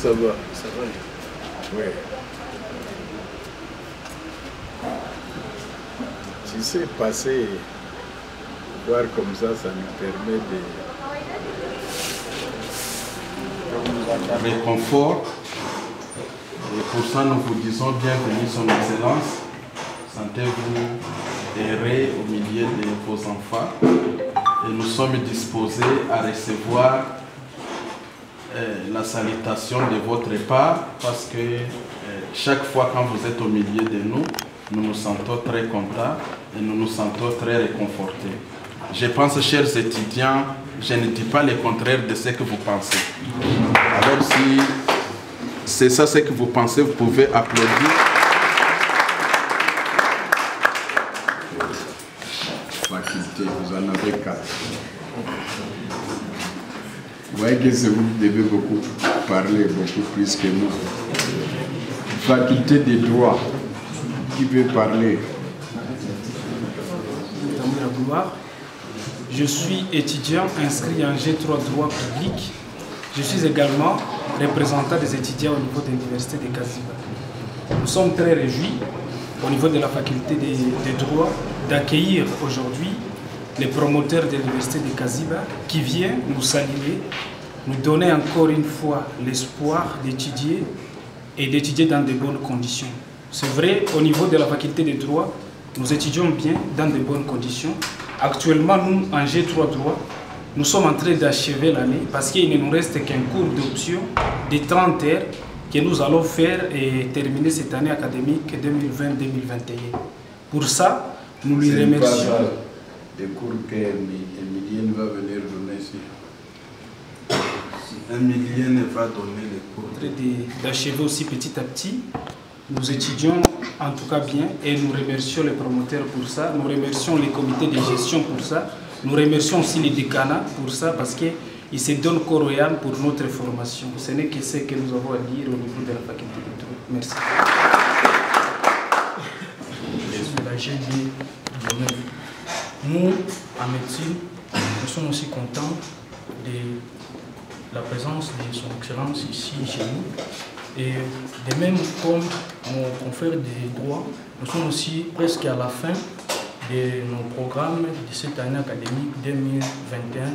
ça va? Ça va. Oui. Tu sais, passer, voir comme ça nous permet de réconfort. Et pour ça, nous vous disons bienvenue, Son Excellence. Sentez-vous errer au milieu de vos enfants. Et nous sommes disposés à recevoir la salutation de votre part, parce que chaque fois quand vous êtes au milieu de nous, nous nous sentons très contents et nous nous sentons très réconfortés. Je pense, chers étudiants, je ne dis pas le contraire de ce que vous pensez. Alors si c'est ça ce que vous pensez, vous pouvez applaudir. Faculté, vous en avez 4. Vous voyez que vous devez beaucoup parler, beaucoup plus que moi. Faculté des droits, qui veut parler? Je suis étudiant inscrit en G3 droit public. Je suis également représentant des étudiants au niveau de l'université de Kaziba. Nous sommes très réjouis au niveau de la faculté des droits d'accueillir aujourd'hui les promoteurs de l'université de Kaziba qui viennent nous saluer, nous donner encore une fois l'espoir d'étudier et d'étudier dans de bonnes conditions. C'est vrai, au niveau de la faculté des droits, nous étudions bien dans de bonnes conditions. Actuellement, nous, en G3 droit, nous sommes en train d'achever l'année parce qu'il ne nous reste qu'un cours d'option de 30 heures que nous allons faire et terminer cette année académique 2020-2021. Pour ça, nous lui remercions. Des cours qu'Emilienne va venir donner ici. Emilienne va donner les cours. D'achever aussi petit à petit. Nous étudions en tout cas bien et nous remercions les promoteurs pour ça. Nous remercions les comités de gestion pour ça. Nous remercions aussi les décanats pour ça parce qu'ils se donnent corps et âme pour notre formation. Ce n'est que ce que nous avons à dire au niveau de la faculté de droit. Merci. Je suis la GD. Nous, en médecine, nous sommes aussi contents de la présence de Son Excellence ici chez nous. Et de même comme nos confrères de droit, nous sommes aussi presque à la fin de nos programmes de cette année académique 2021.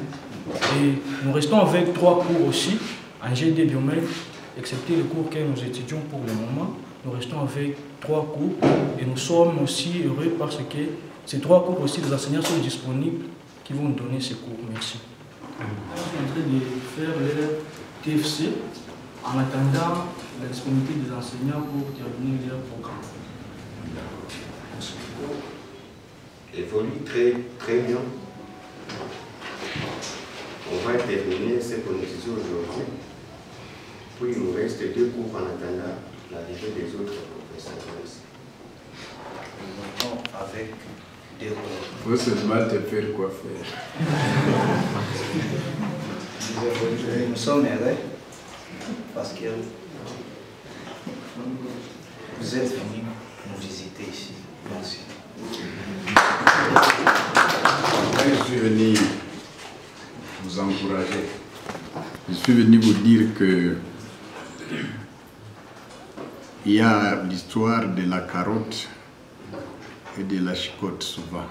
Et nous restons avec 3 cours aussi en GD Biomètre, excepté les cours que nous étudions pour le moment. Nous restons avec 3 cours et nous sommes aussi heureux parce que ces 3 cours aussi, les enseignants sont disponibles qui vont nous donner ces cours. Merci. Nous sommes en train de faire leur TFC en attendant la disponibilité des enseignants pour terminer leur programme. Évolue très bien. On va terminer ce que nous disons aujourd'hui. Puis il nous reste 2 cours en attendant l'arrivée des autres professeurs. Avec des il faut seulement te faire quoi faire. Nous sommes heureux parce que vous êtes venus nous visiter ici. Merci. Je suis venu vous encourager. Je suis venu vous dire que il y a l'histoire de la carotte et de la chicotte souvent.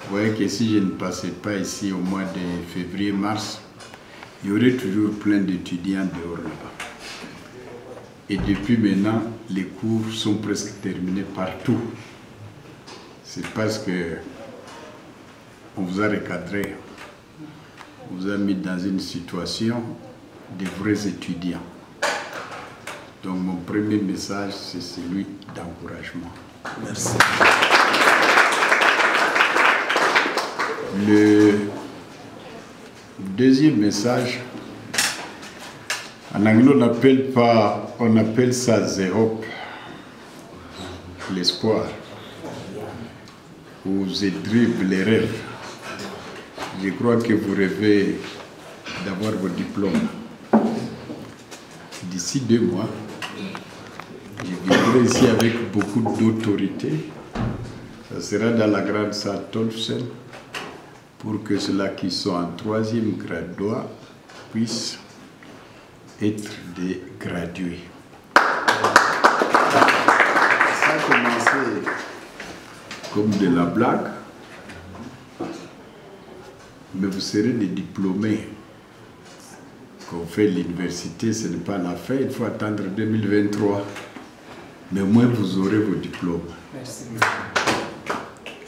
Vous voyez que si je ne passais pas ici au mois de février-mars, il y aurait toujours plein d'étudiants dehors là-bas. Et depuis maintenant, les cours sont presque terminés partout. C'est parce que on vous a recadré, on vous a mis dans une situation de vrais étudiants. Donc mon premier message, c'est celui d'encouragement. Merci. Le deuxième message, en anglais on appelle ça the hope, l'espoir, ou the dream, les rêves. Je crois que vous rêvez d'avoir vos diplômes. D'ici 2 mois, je viendrai ici avec beaucoup d'autorité. Ça sera dans la grande salle Tolfsen pour que ceux-là qui sont en 3e grade droit puissent être des gradués. Ça a commencé comme de la blague, mais vous serez des diplômés. Quand on fait l'université, ce n'est pas la fin, il faut attendre 2023. Mais au moins, vous aurez vos diplômes. Merci.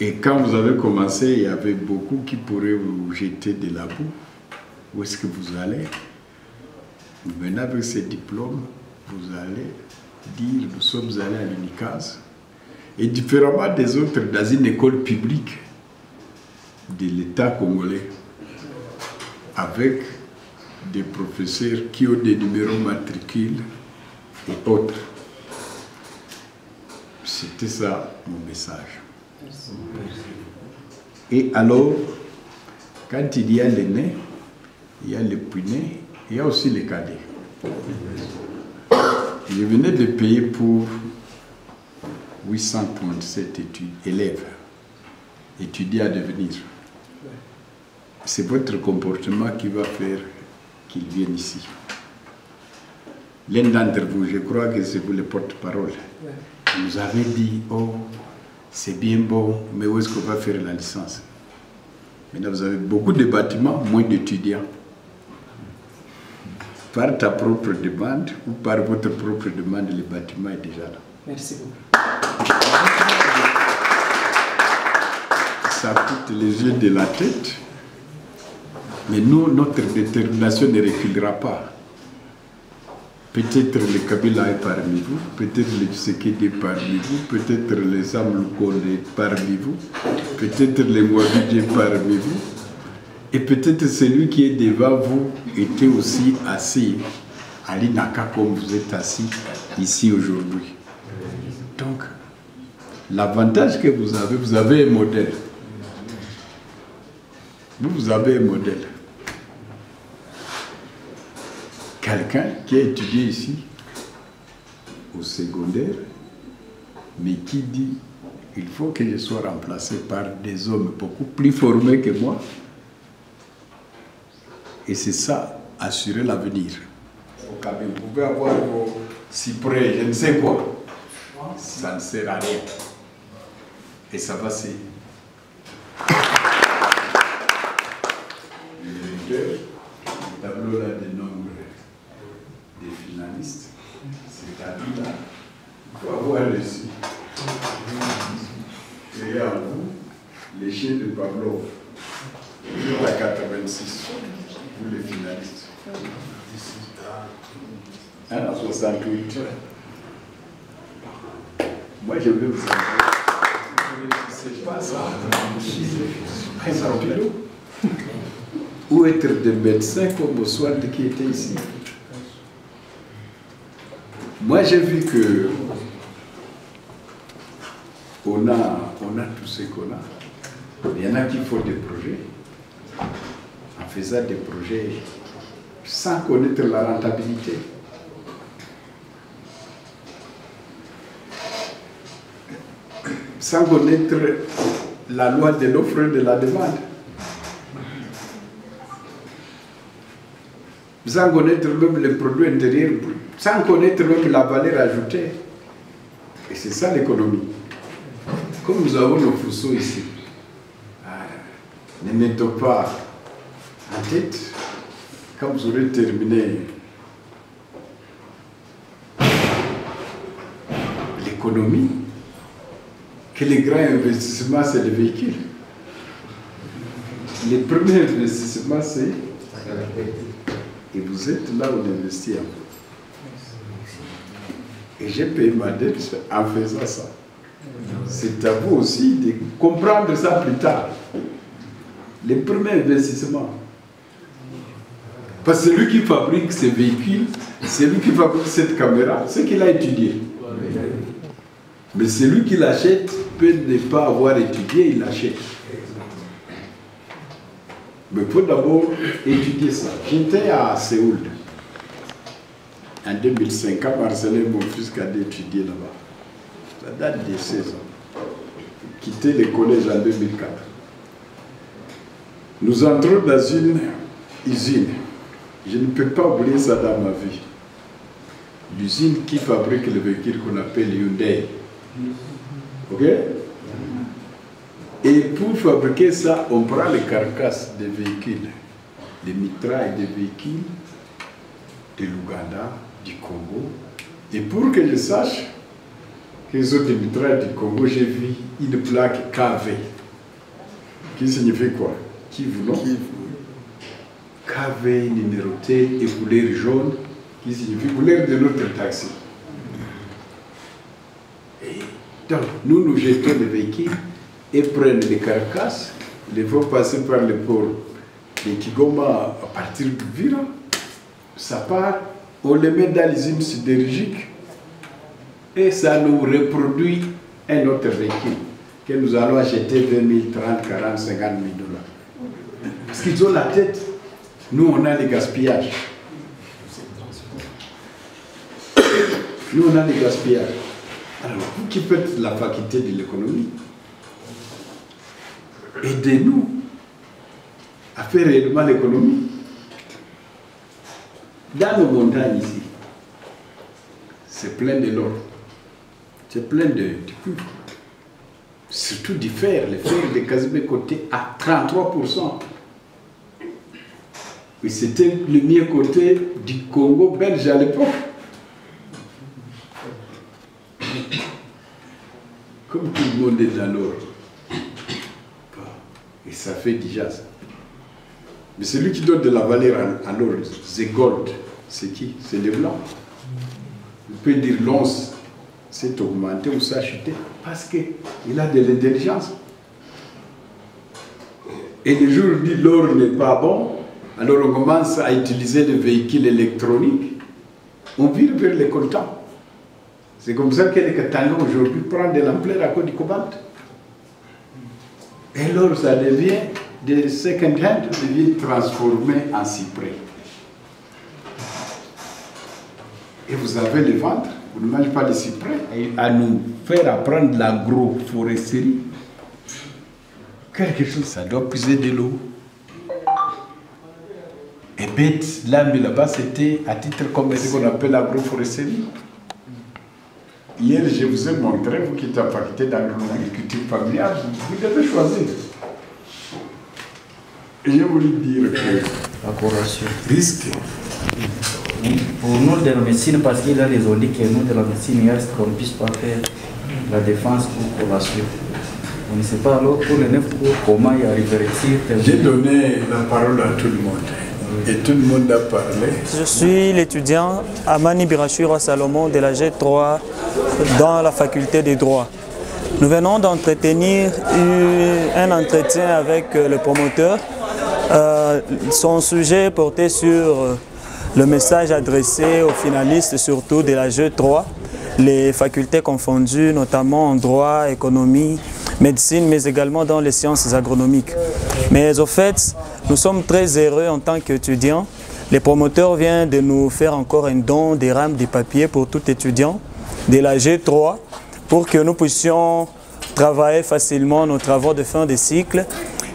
Et quand vous avez commencé, il y avait beaucoup qui pourraient vous jeter de la boue. Où est-ce que vous allez? Maintenant, avec ces diplômes, vous allez dire, nous sommes allés à l'UNICAS. Et différemment des autres, dans une école publique de l'État congolais, avec des professeurs qui ont des numéros matricules et autres. C'était ça mon message. Et alors, quand il y a l'aîné, il y a le puîné, il y a aussi les cadets. Je venais de payer pour 837 élèves, étudiants à devenir. C'est votre comportement qui va faire qu'ils viennent ici. L'un d'entre vous, je crois que c'est vous le porte-parole, vous avez dit, oh, c'est bien beau, mais où est-ce qu'on va faire la licence? Maintenant, vous avez beaucoup de bâtiments, moins d'étudiants. Par ta propre demande ou par votre propre demande, le bâtiment est déjà là. Merci beaucoup. Ça coûte les yeux de la tête, mais nous, notre détermination ne reculera pas. Peut-être le Kabila est parmi vous, peut-être le Tshisekedi est parmi vous, peut-être les Amloukoun est parmi vous, peut-être les Mouabidji est parmi vous, et peut-être celui qui est devant vous était aussi assis à l'Inaka comme vous êtes assis ici aujourd'hui. Donc, l'avantage que vous avez un modèle. Vous avez un modèle. Quelqu'un qui a étudié ici, au secondaire, mais qui dit il faut que je sois remplacé par des hommes beaucoup plus formés que moi. Et c'est ça, assurer l'avenir. Vous pouvez avoir vos cyprès, je ne sais quoi. Ça ne sert à rien. Et ça va se... Le tableau là des nombres des finalistes, c'est-à-dire là, il faut avoir reçu. Et à vous, les chiens de Pavlov, vous à 86, vous les finalistes. À 68. Moi, je veux vous dire, c'est pas ça. C'est un pilote. Ou être des médecins comme Oswald qui était ici. Moi, j'ai vu que on a tout ce qu'on a. Il y en a qui font des projets, en faisant des projets sans connaître la rentabilité. Sans connaître la loi de l'offre et de la demande. Sans connaître même les produits intérieurs bruts, sans connaître même la valeur ajoutée. Et c'est ça l'économie. Comme nous avons nos fousseaux ici, ne mettons pas en tête, quand vous aurez terminé l'économie, que les grands investissements, c'est les véhicules. Les premiers investissements, c'est... Et vous êtes là où on investit en vous. Et j'ai payé ma dette en faisant ça. C'est à vous aussi de comprendre ça plus tard. Les premiers investissements. Parce que celui qui fabrique ces véhicules, celui qui fabrique cette caméra, c'est qu'il a étudié. Mais celui qui l'achète peut ne pas avoir étudié, il l'achète. Mais il faut d'abord étudier ça. J'étais à Séoul en 2005, quand Marcelin, mon fils, a étudié là-bas. Ça date de 16 ans. Quitté le collège en 2004. Nous entrons dans une usine Je ne peux pas oublier ça dans ma vie. L'usine qui fabrique le véhicule qu'on appelle Hyundai. Ok? Et pour fabriquer ça, on prend les carcasses des véhicules, les mitrailles des véhicules de l'Ouganda, du Congo. Et pour que je sache que les autres mitrailles du Congo, j'ai vu une plaque KV. Qui signifie quoi? Kivu, non? KV numéroté et couleur jaune, qui signifie couleur de notre taxi. Et donc, nous jetons les véhicules et prennent les carcasses, les font passer par le port de Kigoma à partir du Vira. Ça part, on les met dans l'usine sidérurgique et ça nous reproduit un autre véhicule que nous allons acheter 20 000, 30, 40, 50 000 $. Parce qu'ils ont la tête. Nous, on a les gaspillages. Nous, on a les gaspillages. Alors, vous qui faites la faculté de l'économie, aidez-nous à faire réellement l'économie. Dans nos montagnes ici, c'est plein de l'or, c'est plein de cuivre, surtout du fer. Le fer de Kazibé coté à 33%. Et c'était le mieux côté du Congo belge à l'époque. Comme tout le monde est dans l'or. Et ça fait déjà ça. Mais celui qui donne de la valeur à l'or, c'est gold. C'est qui? C'est les blancs. On peut dire l'once s'est augmenté ou s'est acheté parce qu'il a de l'intelligence. Et le jour où dit l'or n'est pas bon, alors on commence à utiliser les véhicules électroniques, on vire vers les coltans. C'est comme ça que les Catalans aujourd'hui prennent de l'ampleur à cause du cobalt. Et l'or, ça devient de second hand, devient transformé en cyprès. Et vous avez le ventre, vous ne mangez pas de cyprès, et à nous faire apprendre l'agroforesterie, quelque chose, ça doit puiser de l'eau. Et bête, là, mais là-bas, c'était à titre comme ce qu'on appelle l'agroforesterie. Hier, je vous ai montré, vous qui êtes en faculté d'agriculture familiale, vous devez choisir. Et je voulais dire que risque. Pour nous de la médecine, parce qu'il a les ont dit que nous de la médecine, il reste qu'on ne puisse pas faire la défense pour la suite. On ne sait pas alors pour les 9 cours comment y arriver. J'ai donné la parole à tout le monde. Et tout le monde a parlé. Je suis l'étudiant Amani Birachura Salomon de la G3 dans la faculté des droits. Nous venons d'entretenir un entretien avec le promoteur. Son sujet portait sur le message adressé aux finalistes, surtout de la G3, les facultés confondues, notamment en droit, économie, médecine, mais également dans les sciences agronomiques. Mais au fait, nous sommes très heureux en tant qu'étudiants. Les promoteurs viennent de nous faire encore un don des rames de papier pour tout étudiant de la G3 pour que nous puissions travailler facilement nos travaux de fin de cycle.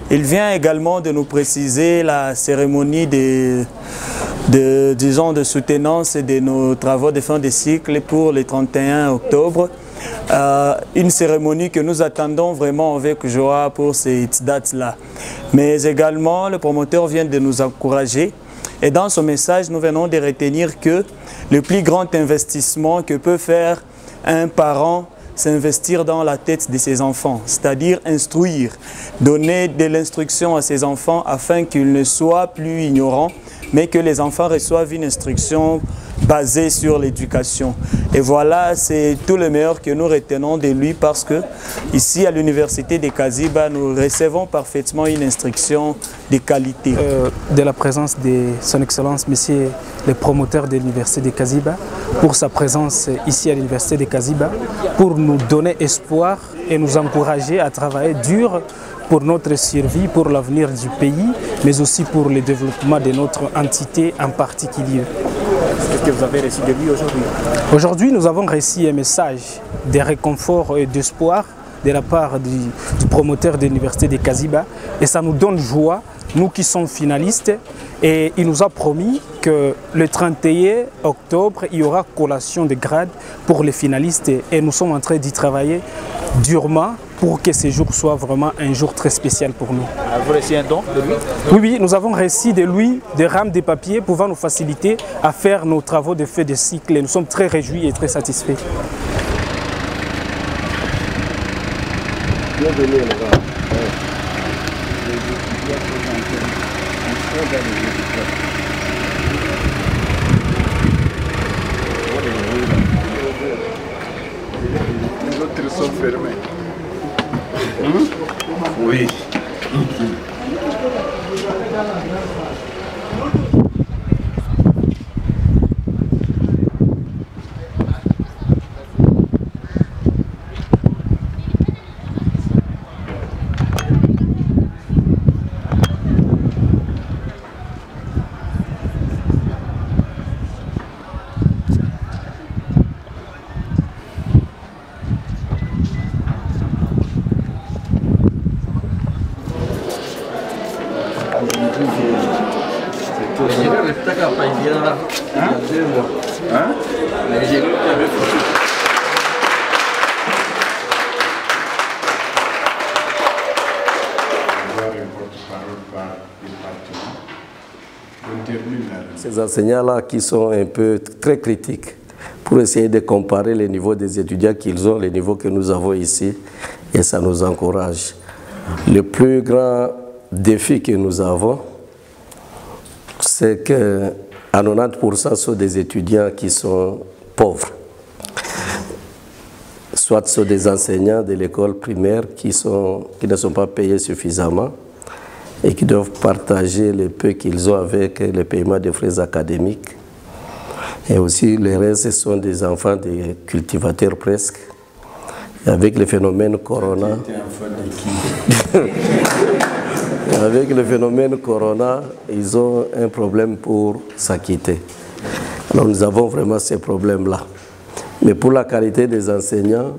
Il vient également de nous préciser la cérémonie de soutenance de nos travaux de fin de cycle pour le 31 octobre. Une cérémonie que nous attendons vraiment avec joie pour cette date-là. Mais également, le promoteur vient de nous encourager. Et dans son message, nous venons de retenir que le plus grand investissement que peut faire un parent, c'est investir dans la tête de ses enfants, c'est-à-dire instruire, donner de l'instruction à ses enfants afin qu'ils ne soient plus ignorants, mais que les enfants reçoivent une instruction basée sur l'éducation. Et voilà, c'est tout le meilleur que nous retenons de lui parce que ici à l'université de Kaziba, nous recevons parfaitement une instruction de qualité. De la présence de son Excellence, Monsieur le promoteur de l'université de Kaziba, pour sa présence ici à l'université de Kaziba, pour nous donner espoir et nous encourager à travailler dur pour notre survie, pour l'avenir du pays, mais aussi pour le développement de notre entité en particulier. Qu'est-ce que vous avez reçu de lui aujourd'hui? Aujourd'hui, nous avons reçu un message de réconfort et d'espoir de la part du promoteur de l'université de Kaziba, et ça nous donne joie, nous qui sommes finalistes, Et il nous a promis que le 31 octobre, il y aura collation de grade pour les finalistes. Et nous sommes en train d'y travailler durement pour que ce jour soit vraiment un jour très spécial pour nous. Vous reçu un don de lui? Oui, nous avons reçu de lui des rames de papier pouvant nous faciliter à faire nos travaux de fin de cycle. Et nous sommes très réjouis et très satisfaits. Bienvenue, les gars. Les autres sont fermés. Oui. Ces enseignants-là qui sont un peu très critiques pour essayer de comparer les niveaux des étudiants qu'ils ont, les niveaux que nous avons ici, et ça nous encourage. Le plus grand défi que nous avons, c'est qu'à 90% sont des étudiants qui sont pauvres. Soit ce sont des enseignants de l'école primaire qui ne sont pas payés suffisamment et qui doivent partager le peu qu'ils ont avec le paiement des frais académiques. Et aussi, les restes, ce sont des enfants de cultivateurs presque. Et avec le phénomène Corona, avec le phénomène Corona, ils ont un problème pour s'acquitter. Alors nous avons vraiment ces problèmes-là. Mais pour la qualité des enseignants,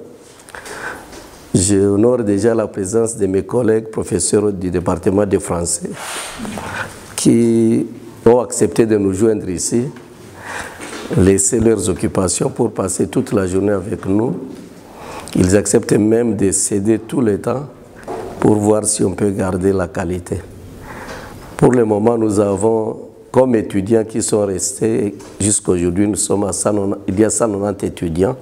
j'honore déjà la présence de mes collègues professeurs du département de français qui ont accepté de nous joindre ici, laisser leurs occupations pour passer toute la journée avec nous. Ils acceptent même de céder tout le temps pour voir si on peut garder la qualité. Pour le moment, nous avons, comme étudiants qui sont restés jusqu'à aujourd'hui, nous sommes à 190, il y a 190 étudiants,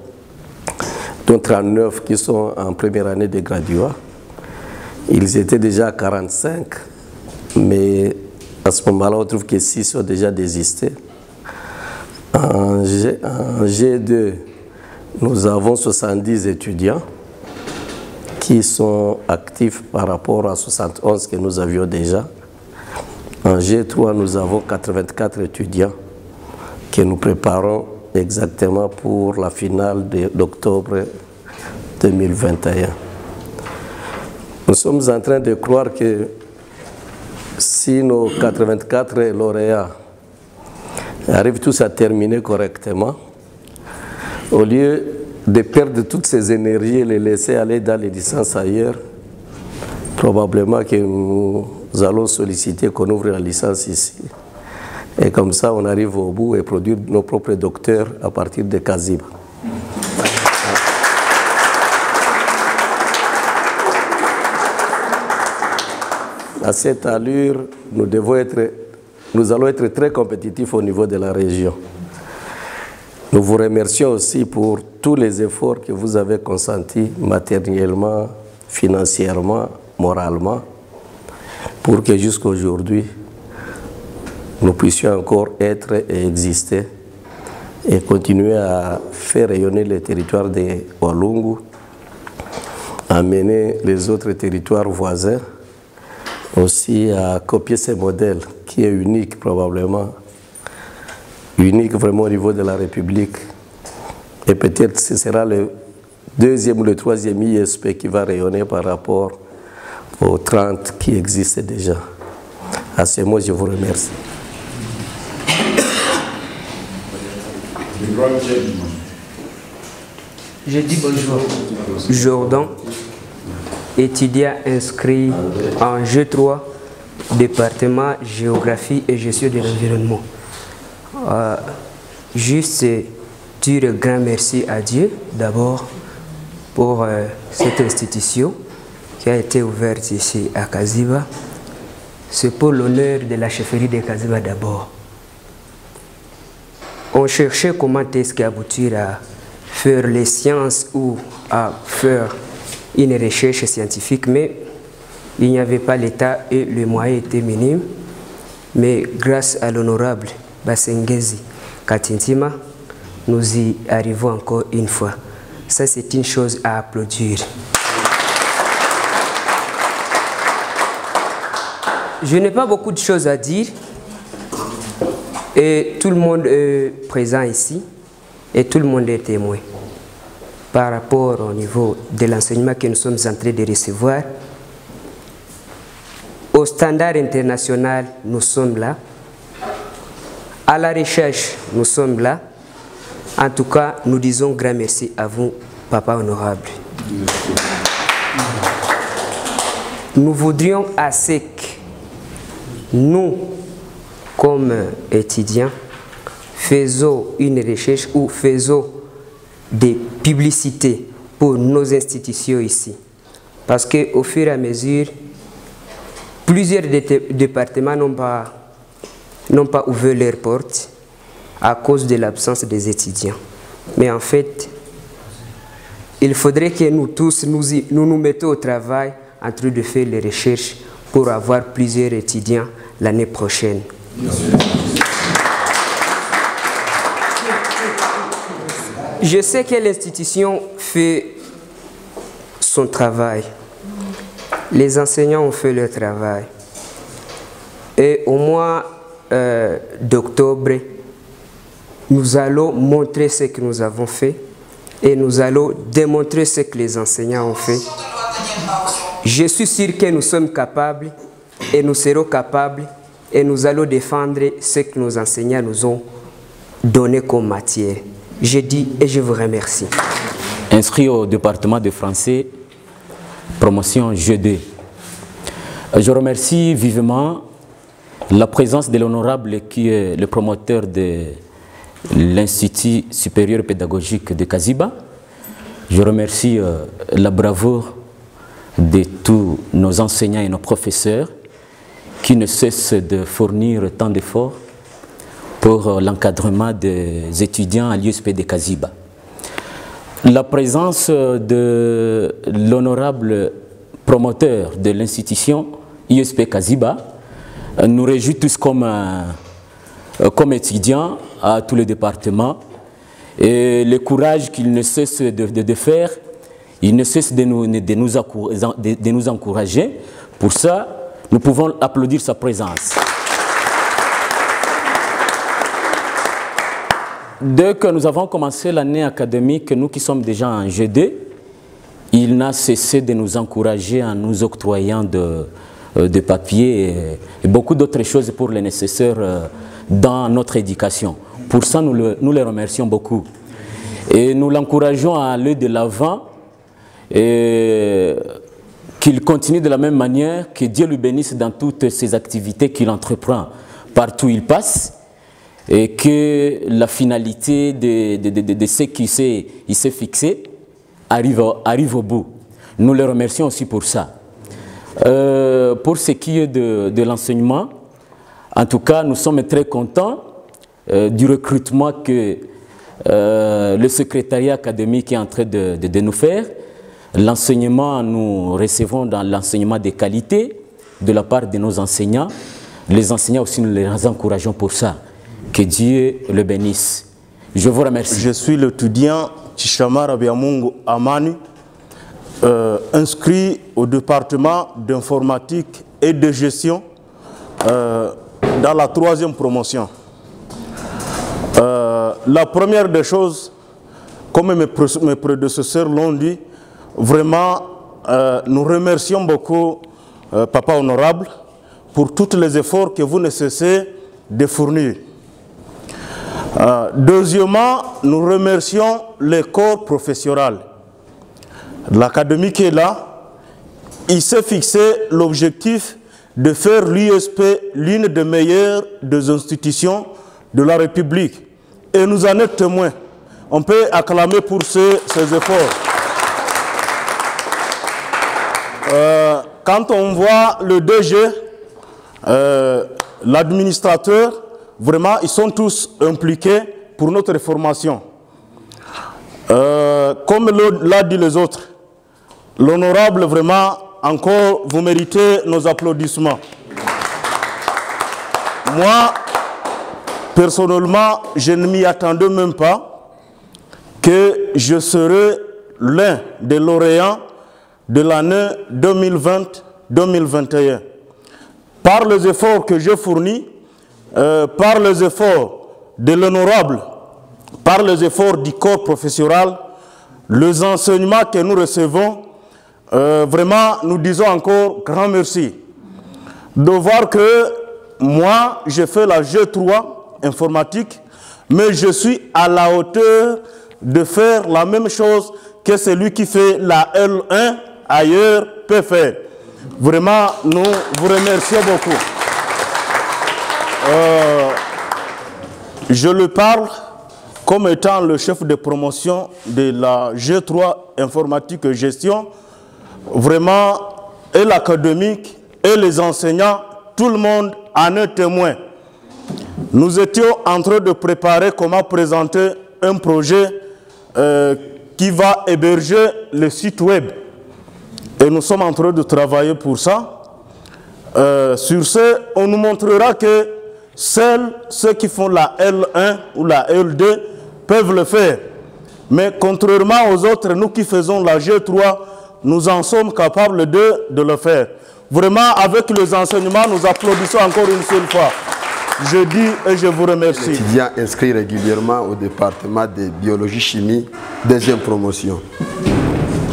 dont 39 qui sont en première année de graduat. Ils étaient déjà à 45, mais à ce moment-là, on trouve que 6 ont déjà désisté. En G2, nous avons 70 étudiants qui sont actifs par rapport à 71 que nous avions déjà. En G3, nous avons 84 étudiants que nous préparons exactement pour la finale d'octobre 2021. Nous sommes en train de croire que si nos 84 lauréats arrivent tous à terminer correctement, au lieu de perdre toutes ces énergies et les laisser aller dans les licences ailleurs, probablement que nous allons solliciter qu'on ouvre la licence ici. Et comme ça, on arrive au bout et produire nos propres docteurs à partir de Kaziba. À cette allure, nous allons être très compétitifs au niveau de la région. Nous vous remercions aussi pour tous les efforts que vous avez consentis matériellement, financièrement, moralement, pour que jusqu'à aujourd'hui, nous puissions encore être et exister et continuer à faire rayonner les territoires de Walungu, amener les autres territoires voisins, aussi à copier ce modèle qui est unique probablement, unique vraiment au niveau de la République. Et peut-être ce sera le deuxième ou le troisième ISP qui va rayonner par rapport aux 30 qui existent déjà. À ce mot, je vous remercie. Je dis bonjour. Jordan, étudiant inscrit en G3 département géographie et gestion de l'environnement. Juste dire un grand merci à Dieu d'abord pour cette institution qui a été ouverte ici à Kaziba. C'est pour l'honneur de la chefferie de Kaziba d'abord. On cherchait comment est-ce qu'aboutir à faire les sciences ou à faire une recherche scientifique, mais il n'y avait pas l'État et le moyen était minime. Mais grâce à l'honorable Basengezi Katintima, nous y arrivons encore une fois. Ça, c'est une chose à applaudir. Je n'ai pas beaucoup de choses à dire. Et tout le monde est présent ici. Et tout le monde est témoin. Par rapport au niveau de l'enseignement que nous sommes en train de recevoir, au standard international, nous sommes là. À la recherche, nous sommes là. En tout cas, nous disons grand merci à vous, Papa honorable. Nous voudrions assez que nous, comme étudiants, faisons une recherche ou faisons des publicités pour nos institutions ici. Parce qu'au fur et à mesure, plusieurs départements n'ont pas ouvert leurs portes à cause de l'absence des étudiants. Mais en fait, il faudrait que nous tous nous mettions au travail en train de faire les recherches pour avoir plusieurs étudiants l'année prochaine. Je sais que l'institution fait son travail. Les enseignants ont fait leur travail. Et au mois d'octobre, nous allons montrer ce que nous avons fait et nous allons démontrer ce que les enseignants ont fait. Je suis sûr que nous sommes capables et nous serons capables et nous allons défendre ce que nos enseignants nous ont donné comme matière. Je dis et je vous remercie. Inscrit au département de français, promotion G2. Je remercie vivement la présence de l'honorable qui est le promoteur de l'Institut supérieur pédagogique de Kaziba. Je remercie la bravoure de tous nos enseignants et nos professeurs qui ne cessent de fournir tant d'efforts pour l'encadrement des étudiants à l'IUSP de Kaziba. La présence de l'honorable promoteur de l'institution IUSP Kaziba nous réjouit tous comme étudiants à tous les départements et le courage qu'il ne cesse de faire, il ne cesse de nous encourager. Pour ça, nous pouvons applaudir sa présence. Dès que nous avons commencé l'année académique, nous qui sommes déjà en G2, il n'a cessé de nous encourager en nous octroyant de papiers et beaucoup d'autres choses pour les nécessaires dans notre éducation. Pour ça, nous les remercions beaucoup. Et nous l'encourageons à aller de l'avant et qu'il continue de la même manière, que Dieu lui bénisse dans toutes ses activités qu'il entreprend partout où il passe et que la finalité de ce qu'il s'est fixé arrive au bout. Nous le remercions aussi pour ça. Pour ce qui est de l'enseignement, en tout cas, nous sommes très contents du recrutement que le secrétariat académique est en train de nous faire. L'enseignement, nous recevons dans l'enseignement de qualité de la part de nos enseignants. Les enseignants aussi, nous les encourageons pour ça. Que Dieu le bénisse. Je vous remercie. Je suis l'étudiant Chishama Rabiamungu Amani, inscrit au département d'informatique et de gestion dans la 3e promotion. La première des choses, comme mes prédécesseurs l'ont dit, vraiment, nous remercions beaucoup Papa honorable pour tous les efforts que vous ne cessez de fournir. Deuxièmement, nous remercions les corps professionnels. L'académie qui est là, il s'est fixé l'objectif de faire l'USP l'une des meilleures des institutions de la République. Et nous en êtes témoins. On peut acclamer pour ces efforts. Quand on voit le DG, l'administrateur, vraiment, ils sont tous impliqués pour notre formation. Comme l'a dit les autres, l'honorable, vraiment, encore, vous méritez nos applaudissements. Moi, personnellement, je ne m'y attendais même pas que je serai l'un des lauréats de l'année 2020-2021. Par les efforts que j'ai fournis, par les efforts de l'honorable, par les efforts du corps professoral, les enseignements que nous recevons, vraiment, nous disons encore grand merci. De voir que moi, j'ai fait la G3 informatique, mais je suis à la hauteur de faire la même chose que celui qui fait la L1 ailleurs peut faire. Vraiment, nous vous remercions beaucoup. Je le parle comme étant le chef de promotion de la G3 informatique et gestion. Vraiment, et l'académique et les enseignants, tout le monde en est témoin. Nous étions en train de préparer comment présenter un projet qui va héberger le site web. Et nous sommes en train de travailler pour ça. Sur ce, on nous montrera que ceux qui font la L1 ou la L2 peuvent le faire. Mais contrairement aux autres, nous qui faisons la G3, nous en sommes capables de le faire. Vraiment, avec les enseignements, nous applaudissons encore une seule fois. Je dis et je vous remercie. Étudiant inscrit régulièrement au département de biologie-chimie, deuxième promotion.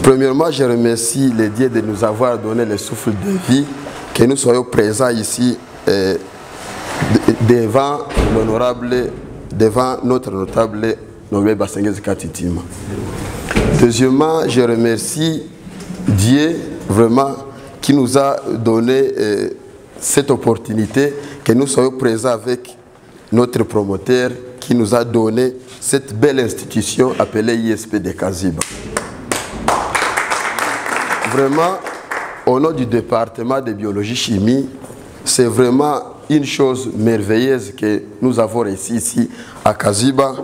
Premièrement, je remercie les dieux de nous avoir donné le souffle de vie, que nous soyons présents ici devant l'honorable, devant notre notable Norbert Basengezi Katitima. Deuxièmement, je remercie Dieu vraiment qui nous a donné cette opportunité, que nous soyons présents avec notre promoteur qui nous a donné cette belle institution appelée ISP de Kaziba. Vraiment, au nom du département de biologie-chimie, c'est vraiment une chose merveilleuse que nous avons réussi ici à Kaziba.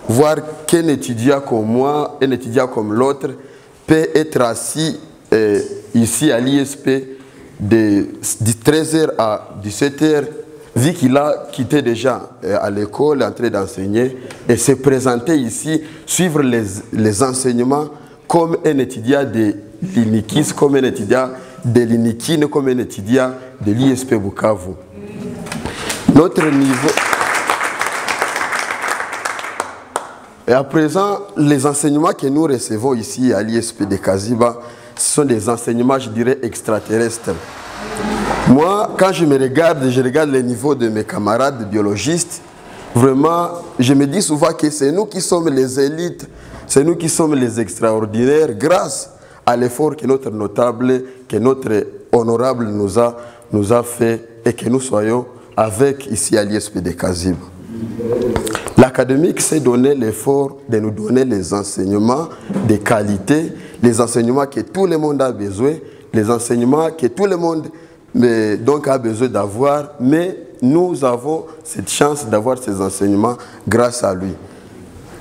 Voir qu'un étudiant comme moi, un étudiant comme l'autre, peut être assis ici à l'ISP de 13h à 17h, vu qu'il a quitté déjà à l'école, en train d'enseigner, et se présenter ici, suivre les enseignements comme un étudiant de l'INIKIS, comme un étudiant de l'INIKIN, comme un étudiant de l'ISP Bukavu. Notre niveau... Et à présent, les enseignements que nous recevons ici à l'ISP de Kaziba, ce sont des enseignements, je dirais, extraterrestres. Moi, quand je regarde le niveau de mes camarades biologistes, vraiment, je me dis souvent que c'est nous qui sommes les élites, c'est nous qui sommes les extraordinaires, grâce à l'effort que notre notable, que notre honorable nous a fait et que nous soyons avec ici à l'ISP de Kaziba. L'académique s'est donné l'effort de nous donner les enseignements de qualité, les enseignements que tout le monde a besoin, les enseignements que tout le monde donc a besoin d'avoir, mais nous avons cette chance d'avoir ces enseignements grâce à lui.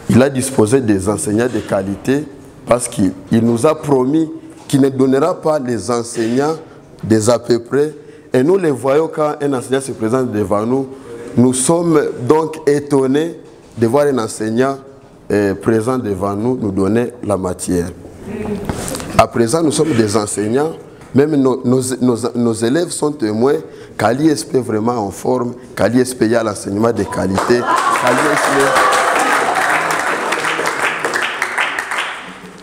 Il a disposé des enseignants de qualité parce qu'il nous a promis qu'il ne donnera pas les enseignants des à peu près. Et nous les voyons quand un enseignant se présente devant nous. Nous sommes donc étonnés de voir un enseignant présent devant nous, nous donner la matière. À présent, nous sommes des enseignants, même nos élèves sont témoins qu'à l'ISP vraiment en forme, qu'à l'ISP il y a l'enseignement de qualité, qu'à l'ISP...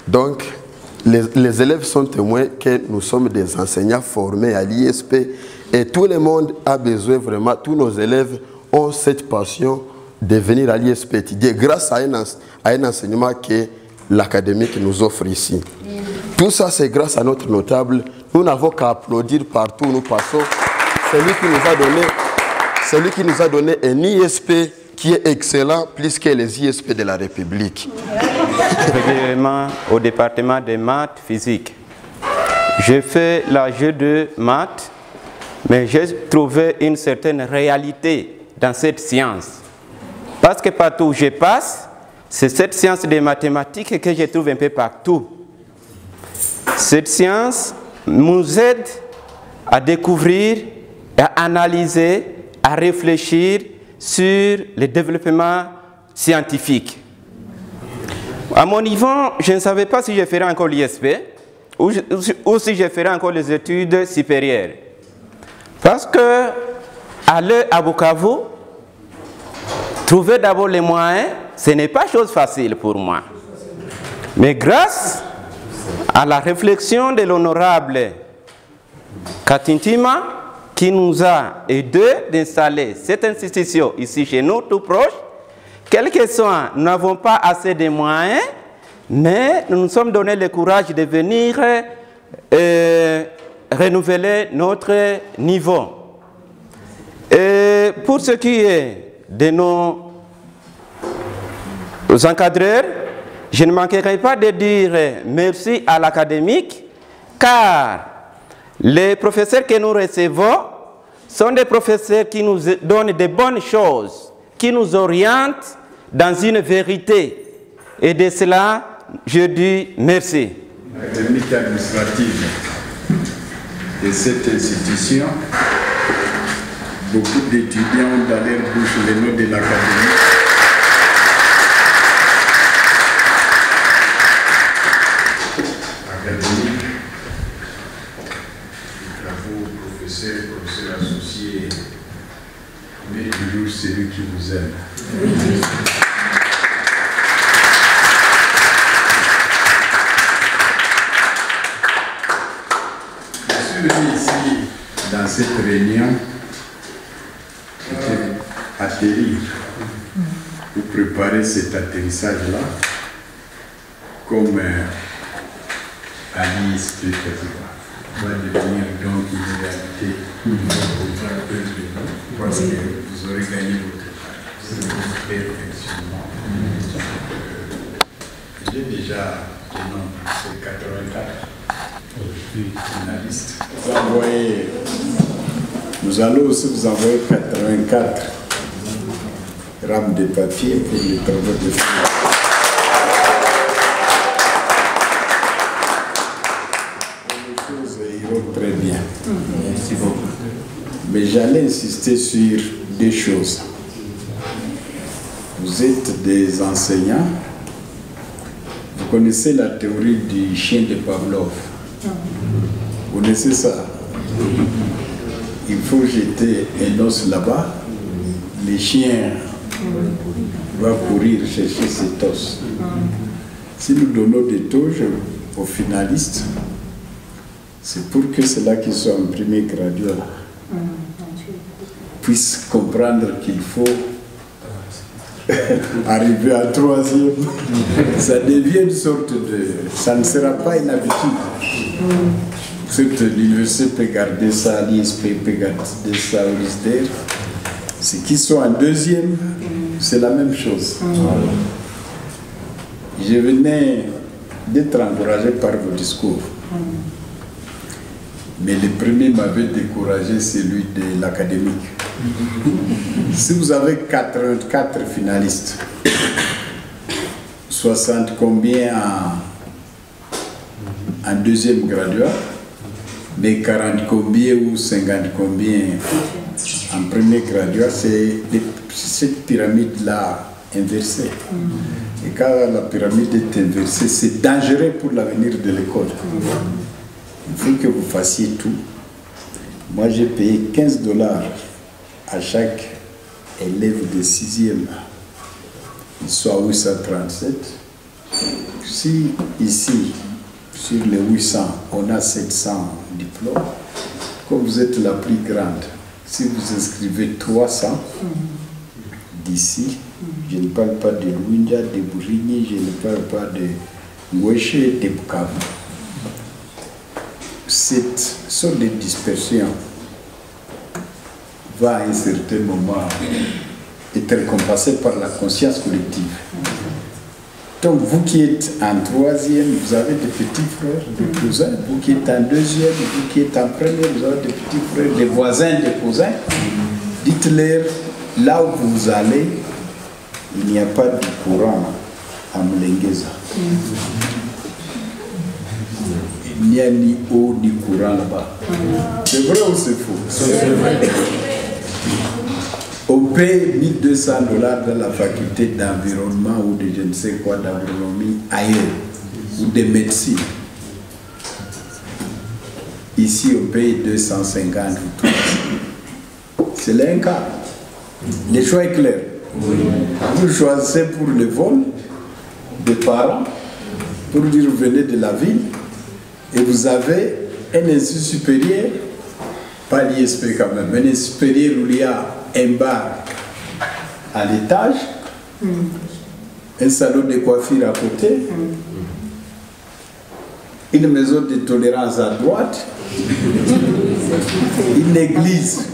Donc, les élèves sont témoins que nous sommes des enseignants formés à l'ISP et tout le monde a besoin vraiment, tous nos élèves ont cette passion de venir à l'ISP étudier grâce à un enseignement que l'académique nous offre ici. Tout ça, c'est grâce à notre notable. Nous n'avons qu'à applaudir partout où nous passons. c'est lui qui nous a donné un ISP qui est excellent plus que les ISP de la République. Régulièrement au département des maths physiques. J'ai fait la G2 maths, mais j'ai trouvé une certaine réalité dans cette science. Parce que partout où je passe, c'est cette science des mathématiques que je trouve un peu partout. Cette science nous aide à découvrir, à analyser, à réfléchir sur le développement scientifique. À mon niveau, je ne savais pas si je ferais encore l'ISP ou si je ferais encore les études supérieures. Parce que aller à Bukavu, trouver d'abord les moyens, ce n'est pas chose facile pour moi. Mais grâce à la réflexion de l'honorable Katintima, qui nous a aidé d'installer cette institution ici chez nous, tout proche, quel que soit, nous n'avons pas assez de moyens, mais nous nous sommes donné le courage de venir renouveler notre niveau. Et pour ce qui est de nos encadreurs, je ne manquerai pas de dire merci à l'académique, car les professeurs que nous recevons sont des professeurs qui nous donnent de bonnes choses, qui nous orientent dans une vérité. Et de cela, je dis merci. L'académique administrative de cette institution, beaucoup d'étudiants ont dans leur bouche le nom de l'académie. Académique, bravo, professeur associé, mais toujours celui qui vous aime. Je suis venu ici, dans cette réunion, atterrir ou préparer cet atterrissage-là comme à l'ISP va devenir donc une réalité parce que vous aurez gagné votre part. J'ai déjà le nom, c'est 84 finalistes. Nous allons aussi vous envoyer 84 rames de papier pour les travaux de fond. Les choses iront très bien. Merci beaucoup. Mais j'allais insister sur deux choses. Vous êtes des enseignants. Vous connaissez la théorie du chien de Pavlov. Vous connaissez ça? Il faut jeter un os là-bas. Les chiens doivent courir chercher cet os. Si nous donnons des tauges aux finalistes, c'est pour que ceux-là qui sont en premier graduat puissent comprendre qu'il faut arriver à troisième. Ça devient une sorte de... Ça ne sera pas une habitude. L'université peut garder ça, l'ISP peut garder ça au lycée. Ceux qui sont en deuxième, c'est la même chose. Je venais d'être encouragé par vos discours. Mais le premier m'avait découragé, celui de l'académique. Si vous avez 84 finalistes, 60 combien en deuxième graduat, mais 40 combien ou 50 combien en premier graduat, c'est cette pyramide-là inversée. Et quand la pyramide est inversée, c'est dangereux pour l'avenir de l'école. Il faut que vous fassiez tout. Moi, j'ai payé 15 $ à chaque élève de 6e. Il soit 837. Si ici, sur les 800, on a 700 diplômes, comme vous êtes la plus grande, si vous inscrivez 300 d'ici, je ne parle pas de Luinja, de Bourigny, je ne parle pas de Ngweshe, de Bukavu. Ce sont des dispersions. va à un certain moment être récompensé par la conscience collective. Donc vous qui êtes en troisième, vous avez des petits frères, des cousins. Vous qui êtes en deuxième, vous qui êtes en première, vous avez des petits frères, des voisins, des cousins. Dites-leur, là où vous allez, il n'y a pas de courant à Moulengueza. Il n'y a ni eau ni courant là-bas. C'est vrai ou c'est faux? C'est vrai. On paye 1200 $ dans la faculté d'environnement ou de je ne sais quoi d'agronomie ailleurs, ou de médecine. Ici, on paye 250 ou tout. C'est là un cas. Le choix est clair. Vous choisissez pour le vol des parents, pour dire venez de la ville, et vous avez un institut supérieur, pas l'ISP quand même, un institut supérieur où il y a un bar à l'étage, un salon de coiffure à côté, une maison de tolérance à droite, une église.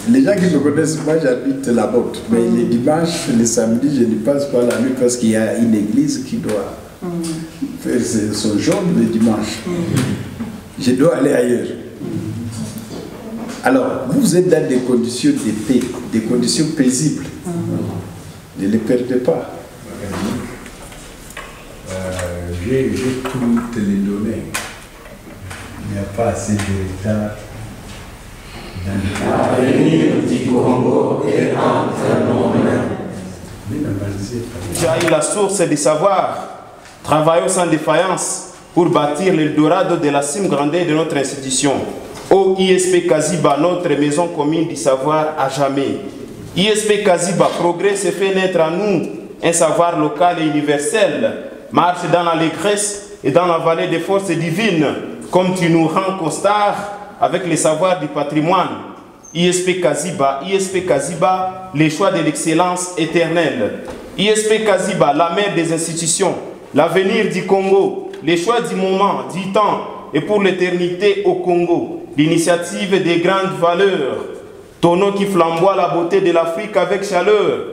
Les gens qui me connaissent, moi j'habite la Botte, mais les dimanches, les samedis, je ne passe pas la nuit parce qu'il y a une église qui doit faire son job le dimanche. Je dois aller ailleurs. Alors, vous êtes dans des conditions de paix, des conditions paisibles. Ne les perdez pas. J'ai toutes les données. Il n'y a pas assez de retard. L'avenir du Congo est entre nos mains. Tu as eu la source du savoir. Travaillons sans défaillance pour bâtir l'Eldorado de la cime grandeur de notre institution. Au ISP Kaziba, notre maison commune du savoir à jamais. ISP Kaziba, progrès se fait naître en nous un savoir local et universel. Marche dans l'allégresse et dans la vallée des forces divines, comme tu nous rends costard avec les savoirs du patrimoine. ISP Kaziba, les choix de l'excellence éternelle. ISP Kaziba, la mère des institutions, l'avenir du Congo, les choix du moment, du temps et pour l'éternité au Congo. L'initiative des grandes valeurs, tonneau qui flamboie la beauté de l'Afrique avec chaleur.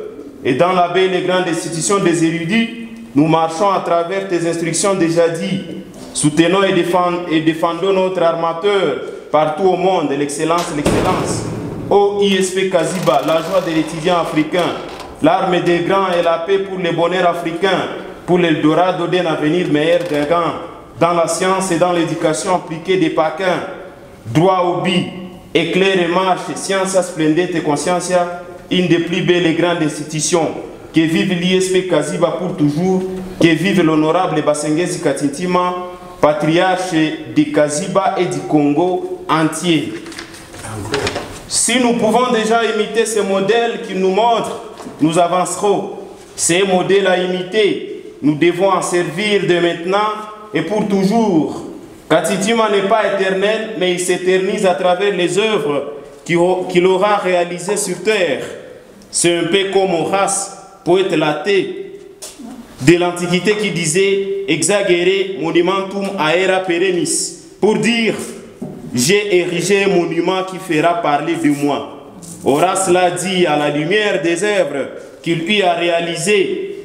Et dans la belle et grande institution des érudits, nous marchons à travers tes instructions déjà dites. Soutenons et défendons notre armateur partout au monde, l'excellence, l'excellence. Ô ISP Kaziba, la joie de l'étudiant africain, l'arme des grands et la paix pour le bonheur africain, pour l'Eldorado d'un avenir meilleur des grands, dans la science et dans l'éducation appliquée des paquins. Droit au but, éclair et marche, science splendide et conscience, une des plus belles et grandes institutions. Que vive l'ISP Kaziba pour toujours, que vive l'honorable Basengezi Katintima, patriarche de Kaziba et du Congo entier. Si nous pouvons déjà imiter ce modèle qu'il nous montre, nous avancerons. Ces modèles à imiter, nous devons en servir de maintenant et pour toujours. Katitima n'est pas éternel, mais il s'éternise à travers les œuvres qu'il aura réalisées sur terre. C'est un peu comme Horace, poète laté de l'Antiquité, qui disait « Exagere monumentum aera perennis » pour dire « J'ai érigé un monument qui fera parler de moi ». Horace l'a dit à la lumière des œuvres qu'il lui a réalisées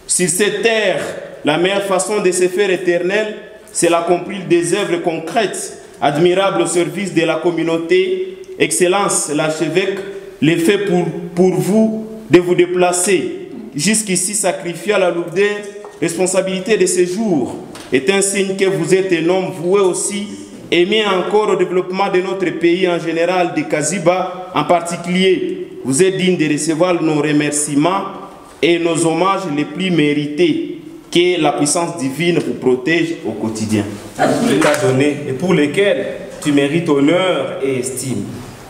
sur cette terre. La meilleure façon de se faire éternel, c'est l'accomplir des œuvres concrètes, admirables au service de la communauté. Excellence, l'archevêque, le fait pour vous de vous déplacer jusqu'ici, sacrifier à la lourdeur responsabilité de ce jour, est un signe que vous êtes un homme voué aussi, aimé encore au développement de notre pays en général, de Kaziba en particulier. Vous êtes digne de recevoir nos remerciements et nos hommages les plus mérités que la puissance divine vous protège au quotidien. Pour les cas donnés et pour lesquels tu mérites honneur et estime.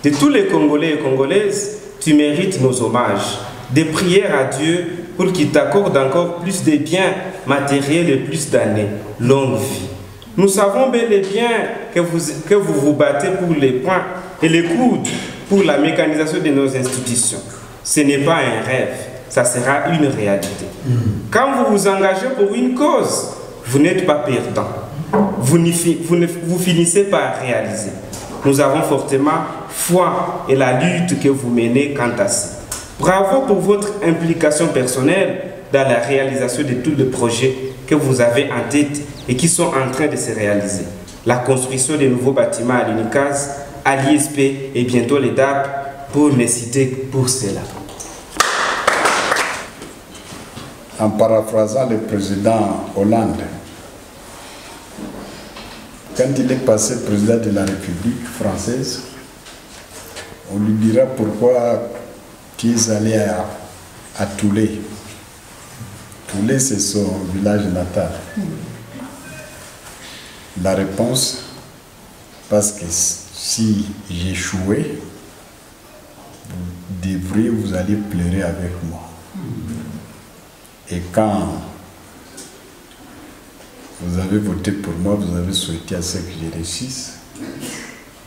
De tous les Congolais et Congolaises, tu mérites nos hommages. Des prières à Dieu pour qu'il t'accorde encore plus de biens matériels et plus d'années. Longue vie. Nous savons bel et bien que vous vous battez pour les poings et les coudes pour la mécanisation de nos institutions. Ce n'est pas un rêve, ça sera une réalité. Quand vous vous engagez pour une cause, vous n'êtes pas perdant. Vous finissez par réaliser. Nous avons fortement foi et la lutte que vous menez quant à ça. Bravo pour votre implication personnelle dans la réalisation de tous les projets que vous avez en tête et qui sont en train de se réaliser. La construction de nouveaux bâtiments à l'UNICAS, à l'ISP et bientôt les DAP, pour ne citer pour cela. En paraphrasant le président Hollande, quand il est passé président de la République française, on lui dira pourquoi tu es allé à Toulé. Toulé, c'est son village natal. La réponse, parce que si j'échouais, vous allez pleurer avec moi. Et quand vous avez voté pour moi, vous avez souhaité à ce que je réussisse.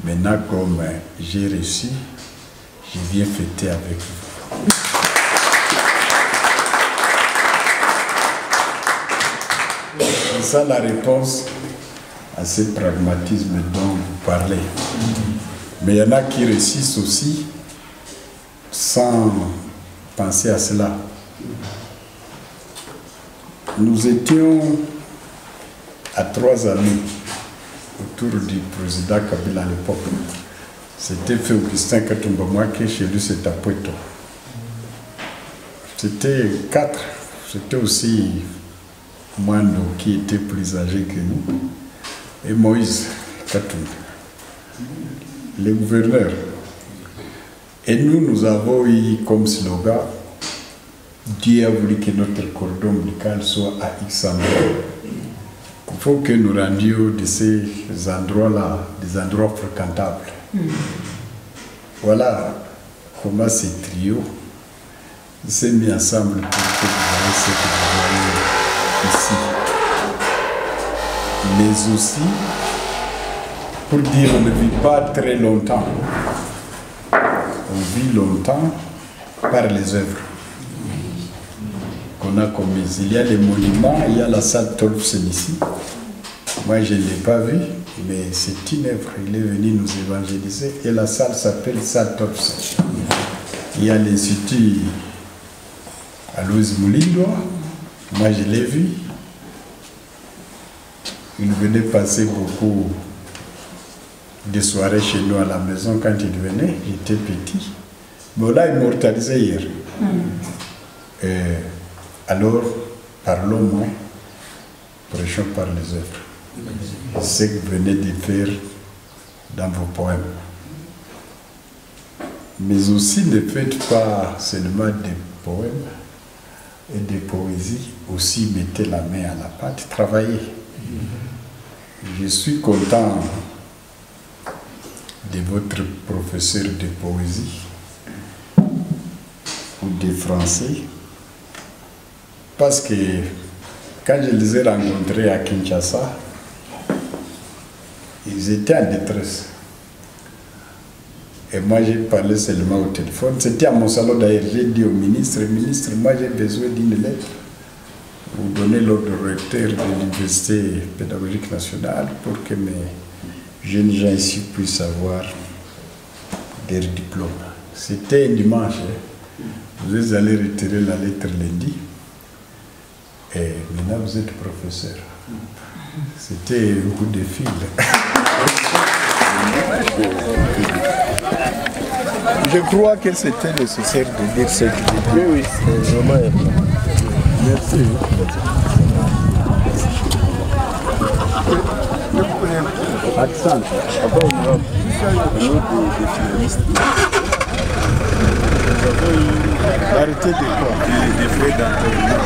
Maintenant, comme j'ai réussi, je viens fêter avec vous. C'est ça la réponse à ce pragmatisme dont vous parlez. Mais il y en a qui réussissent aussi sans penser à cela. Nous étions à 3 amis autour du président Kabila à l'époque. C'était fait Augustin Katumbamwake, chez lui c'est à Poitou. C'était 4. C'était aussi Mwando qui était plus âgé que nous. Et Moïse Katumba, le gouverneur. Et nous avons eu comme slogan, Dieu a voulu que notre cordon ombilical soit à X endroits. Il faut que nous rendions de ces endroits-là des endroits fréquentables. Voilà comment ce trio s'est mis ensemble pour que vous voyez ce que vous voyez ici. Mais aussi, pour dire on ne vit pas très longtemps. On vit longtemps par les œuvres qu'on a commises. Il y a les monuments, il y a la salle Tolfsen ici. Moi, je ne l'ai pas vu, mais c'est une œuvre. Il est venu nous évangéliser et la salle s'appelle salle Tolfsen. Il y a l'institut Alois Moulindoa. Moi, je l'ai vu. Il venait passer beaucoup de soirées chez nous à la maison quand il venait. J'étais petit. Mais on l'a immortalisé hier. Alors, parlons moins, prêchons par les œuvres. Ce que vous venez de faire dans vos poèmes. Mais aussi ne faites pas seulement des poèmes et des poésies, aussi mettez la main à la pâte, travaillez. Je suis content de votre professeur de poésie ou de français, parce que quand je les ai rencontrés à Kinshasa, ils étaient en détresse. Et moi, j'ai parlé seulement au téléphone. C'était à mon salon d'ailleurs. J'ai dit au ministre, ministre, moi j'ai besoin d'une lettre. Vous donnez l'ordre recteur de l'Université pédagogique nationale pour que mes jeunes gens ici puissent avoir des diplômes. C'était un dimanche. Vous allez retirer la lettre lundi. Et maintenant, vous êtes professeur. C'était un coup de fil. Je crois que c'était nécessaire de dire ce que je dis. Oui, c'est vraiment. Merci. Accent. Arrêtez de quoi? Des frais d'entraînement.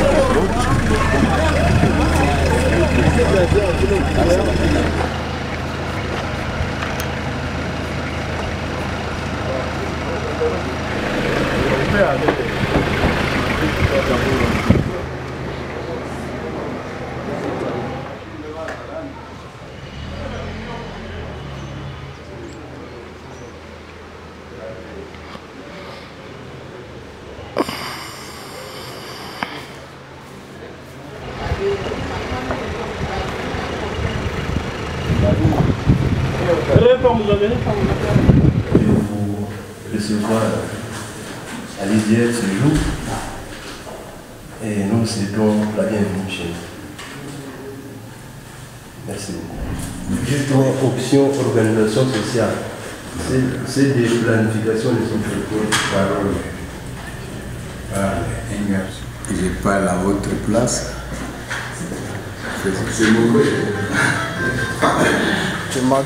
vous recevoir à l'IDF ce jour et nous vous souhaitons la bienvenue chez nous. Merci beaucoup. G3 option organisation sociale. C'est des planifications des entreprises. Parole. Je parle à votre place. C'est mauvais.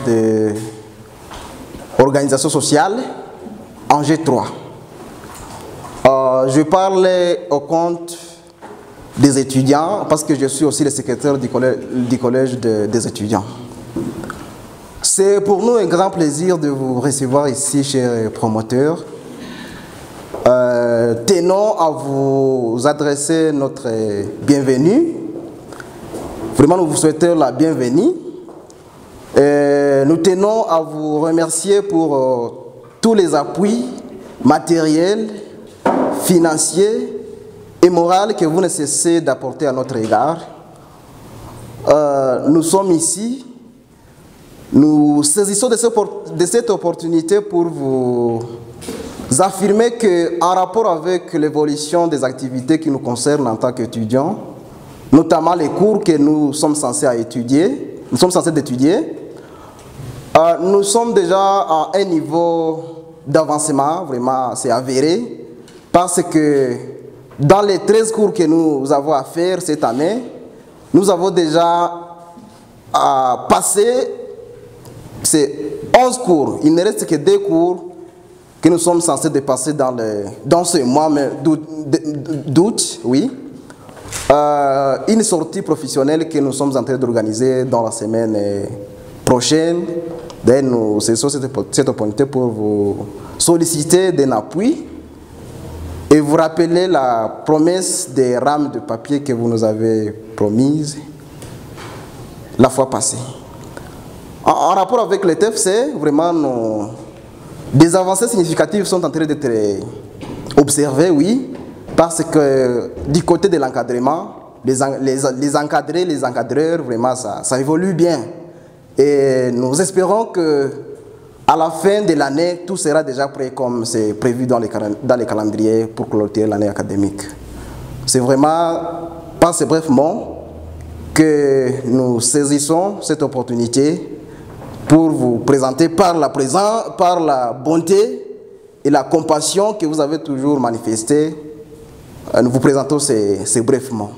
De organisation sociale en G3. Je parle au compte des étudiants parce que je suis aussi le secrétaire du collège des étudiants. C'est pour nous un grand plaisir de vous recevoir ici, chers promoteurs. Tenons à vous adresser notre bienvenue. Vraiment, nous vous souhaitons la bienvenue. Nous tenons à vous remercier pour tous les appuis matériels, financiers et moraux que vous ne cessez d'apporter à notre égard. Nous sommes ici. Nous saisissons de cette opportunité pour vous affirmer qu'en rapport avec l'évolution des activités qui nous concernent en tant qu'étudiants, notamment les cours que nous sommes censés étudier, nous sommes déjà à un niveau d'avancement, vraiment c'est avéré, parce que dans les 13 cours que nous avons à faire cette année, nous avons déjà passé ces 11 cours. Il ne reste que 2 cours que nous sommes censés dépasser dans ce mois d'août, oui. Une sortie professionnelle que nous sommes en train d'organiser dans la semaine prochaine. Nous saisissons cette opportunité pour vous solliciter d'un appui et vous rappeler la promesse des rames de papier que vous nous avez promises la fois passée. En rapport avec le TFC, vraiment, des avancées significatives sont en train d'être observées, oui, parce que du côté de l'encadrement, les encadrés, les encadreurs, vraiment, ça évolue bien. Et nous espérons que à la fin de l'année, tout sera déjà prêt comme c'est prévu dans les calendriers pour clôturer l'année académique. C'est vraiment par ces brefs mots que nous saisissons cette opportunité pour vous présenter par la bonté et la compassion que vous avez toujours manifestée. Nous vous présentons ces brefs mots.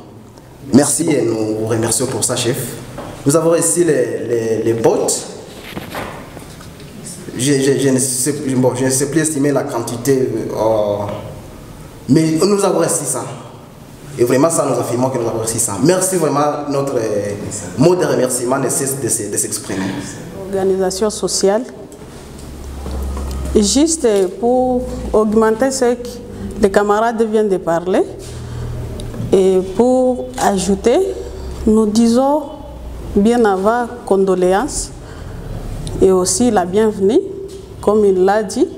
Merci et nous vous remercions pour ça, chef. Nous avons ici les bottes. Je ne sais plus estimer la quantité, mais nous avons reçu ça. Et vraiment, ça, nous affirmons que nous avons reçu ça. Merci vraiment, notre mot de remerciement ne cesse de s'exprimer. Organisation sociale, juste pour augmenter ce que les camarades viennent de parler, et pour ajouter, nous disons bien avant condoléances et aussi la bienvenue, comme il l'a dit.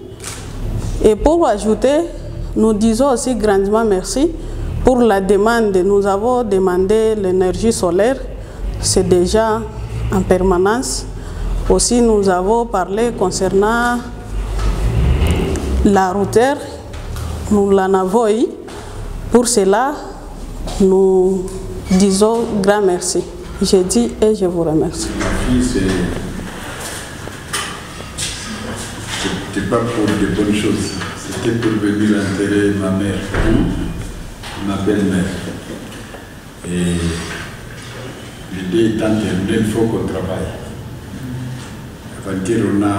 Et pour ajouter, nous disons aussi grandement merci pour la demande. Nous avons demandé l'énergie solaire, c'est déjà en permanence. Aussi, nous avons parlé concernant la routeur, nous l'en avons eu. Pour cela, nous disons grand merci. Je dis et je vous remercie. C'était pas pour de bonnes choses, c'était pour venir enterrer ma mère, ma belle-mère. Et l'idée étant terminée, il faut qu'on travaille. Avant-hier, on a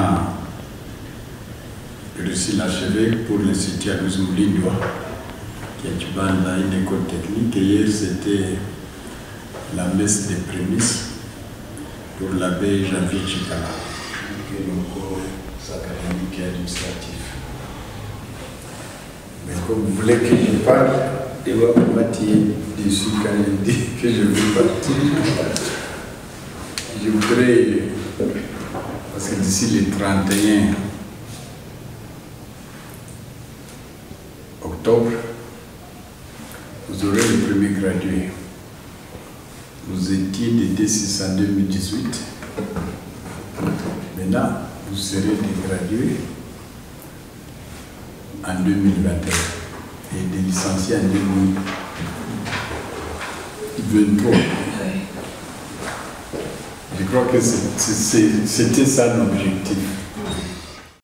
réussi l'achever pour l'Institut Alouz Moulindoua, qui est une école technique. Et hier, c'était la messe des prémices pour l'abbé Janvier Chikala, qui est le corps académique et administratif. Mais comme vous voulez que je parle, il va me mettre dessus quand je dis que je veux partir. Je voudrais, parce que d'ici le 31 octobre, vous aurez le premier gradué. Vous étiez des D6 en 2018. Maintenant, vous serez des gradués en 2021 et des licenciés en 2023. Je crois que c'était ça l'objectif.